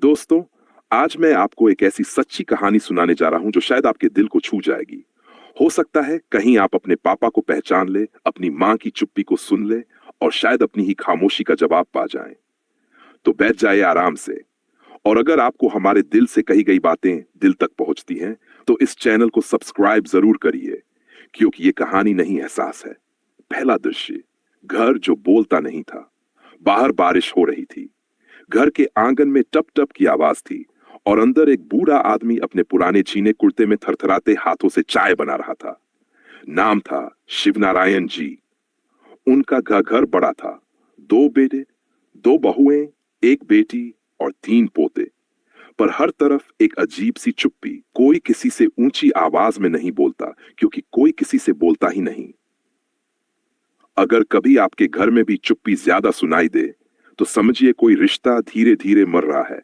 दोस्तों, आज मैं आपको एक ऐसी सच्ची कहानी सुनाने जा रहा हूं जो शायद आपके दिल को छू जाएगी। हो सकता है कहीं आप अपने पापा को पहचान ले, अपनी मां की चुप्पी को सुन ले और शायद अपनी ही खामोशी का जवाब पा जाएं। तो बैठ जाइए आराम से। और अगर आपको हमारे दिल से कही गई बातें दिल तक पहुंचती हैं, तो इस चैनल को सब्सक्राइब जरूर करिए, क्योंकि ये कहानी नहीं, एहसास है। पहला दृश्य, घर जो बोलता नहीं था। बाहर बारिश हो रही थी। घर के आंगन में टप टप की आवाज थी और अंदर एक बूढ़ा आदमी अपने पुराने चीने कुर्ते में थरथराते हाथों से चाय बना रहा था। नाम था शिवनारायण जी। उनका घर बड़ा था। दो बेटे, दो बहुएं, एक बेटी और तीन पोते। पर हर तरफ एक अजीब सी चुप्पी। कोई किसी से ऊंची आवाज में नहीं बोलता, क्योंकि कोई किसी से बोलता ही नहीं। अगर कभी आपके घर में भी चुप्पी ज्यादा सुनाई दे, तो समझिए कोई रिश्ता धीरे धीरे मर रहा है।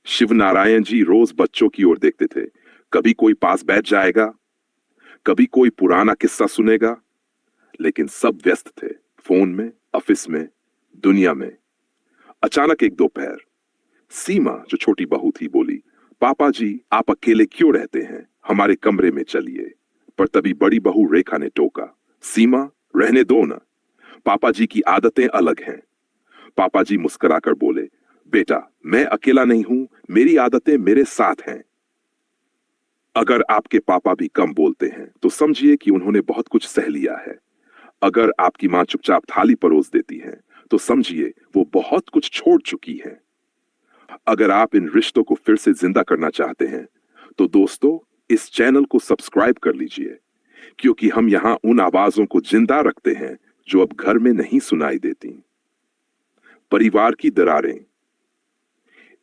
शिवनारायण जी रोज बच्चों की ओर देखते थे। कभी कोई पास बैठ जाएगा, कभी कोई पुराना किस्सा सुनेगा, लेकिन सब व्यस्त थे, फोन में, ऑफिस में, दुनिया में। अचानक एक दोपहर, सीमा जो छोटी बहू थी बोली, पापा जी आप अकेले क्यों रहते हैं, हमारे कमरे में चलिए। पर तभी बड़ी बहू रेखा ने टोका, सीमा रहने दो ना, पापा जी की आदतें अलग हैं। पापा जी मुस्कुराकर बोले, बेटा मैं अकेला नहीं हूं, मेरी आदतें मेरे साथ हैं। अगर आपके पापा भी कम बोलते हैं तो समझिए कि उन्होंने बहुत कुछ सह लिया है। अगर आपकी मां चुपचाप थाली परोस देती है तो समझिए वो बहुत कुछ छोड़ चुकी है। अगर आप इन रिश्तों को फिर से जिंदा करना चाहते हैं तो दोस्तों इस चैनल को सब्सक्राइब कर लीजिए, क्योंकि हम यहां उन आवाजों को जिंदा रखते हैं जो अब घर में नहीं सुनाई देती। परिवार की दरारें।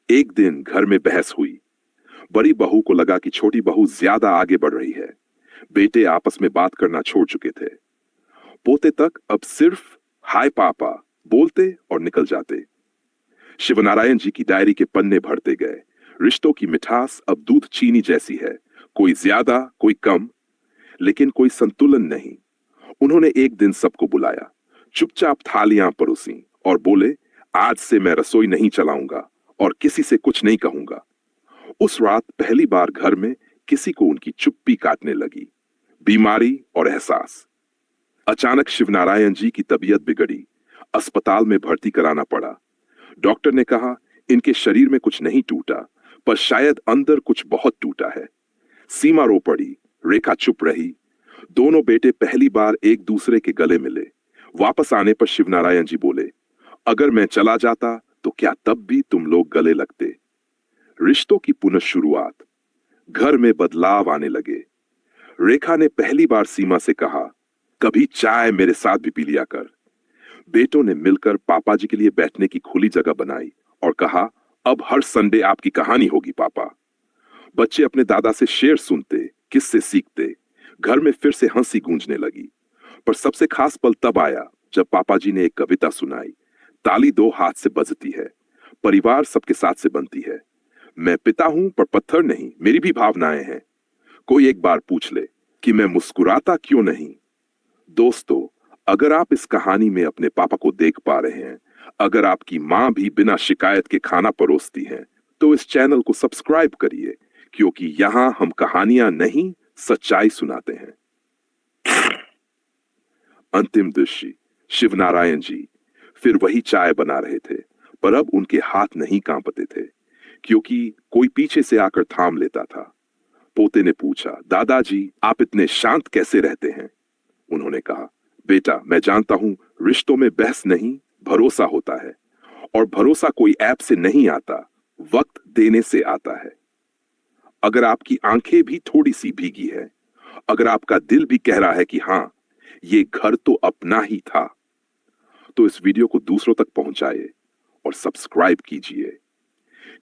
एक दिन घर में बहस हुई। बड़ी बहू को लगा कि छोटी बहू ज्यादा आगे बढ़ रही है। बेटे आपस में बात करना छोड़ चुके थे। पोते तक अब सिर्फ हाय पापा बोलते और निकल जाते। शिवनारायण जी की डायरी के पन्ने भरते गए। रिश्तों की मिठास अब दूध चीनी जैसी है, कोई ज्यादा कोई कम, लेकिन कोई संतुलन नहीं। उन्होंने एक दिन सबको बुलाया, चुपचाप थालियां परोसी और बोले, आज से मैं रसोई नहीं चलाऊंगा और किसी से कुछ नहीं कहूंगा। उस रात पहली बार घर में किसी को उनकी चुप्पी काटने लगी। बीमारी और एहसास। अचानक शिवनारायण जी की तबीयत बिगड़ी। अस्पताल में भर्ती कराना पड़ा। डॉक्टर ने कहा इनके शरीर में कुछ नहीं टूटा, पर शायद अंदर कुछ बहुत टूटा है। सीमा रो पड़ी, रेखा चुप रही। दोनों बेटे पहली बार एक दूसरे के गले मिले। वापस आने पर शिवनारायण जी बोले, अगर मैं चला जाता तो क्या तब भी तुम लोग गले लगते। रिश्तों की पुनः शुरुआत। घर में बदलाव आने लगे। रेखा ने पहली बार सीमा से कहा, कभी चाय मेरे साथ भी पी लिया कर। बेटों ने मिलकर पापा जी के लिए बैठने की खुली जगह बनाई और कहा, अब हर संडे आपकी कहानी होगी पापा। बच्चे अपने दादा से शेर सुनते, किस्से सीखते। घर में फिर से हंसी गूंजने लगी। पर सबसे खास पल तब आया जब पापा जी ने एक कविता सुनाई। ताली दो हाथ से बजती है, परिवार सबके साथ से बनती है। मैं पिता हूं पर पत्थर नहीं, मेरी भी भावनाएं हैं। कोई एक बार पूछ ले कि मैं मुस्कुराता क्यों नहीं। दोस्तों, अगर आप इस कहानी में अपने पापा को देख पा रहे हैं, अगर आपकी मां भी बिना शिकायत के खाना परोसती हैं, तो इस चैनल को सब्सक्राइब करिए, क्योंकि यहां हम कहानियां नहीं सच्चाई सुनाते हैं। अंतिम दृश्य, शिवनारायण जी फिर वही चाय बना रहे थे, पर अब उनके हाथ नहीं कांपते थे, क्योंकि कोई पीछे से आकर थाम लेता था। पोते ने पूछा, दादाजी आप इतने शांत कैसे रहते हैं। उन्होंने कहा, बेटा मैं जानता हूं रिश्तों में बहस नहीं भरोसा होता है, और भरोसा कोई ऐप से नहीं आता, वक्त देने से आता है। अगर आपकी आंखें भी थोड़ी सी भीगी है, अगर आपका दिल भी कह रहा है कि हां ये घर तो अपना ही था, तो इस वीडियो को दूसरों तक पहुंचाइए और सब्सक्राइब कीजिए।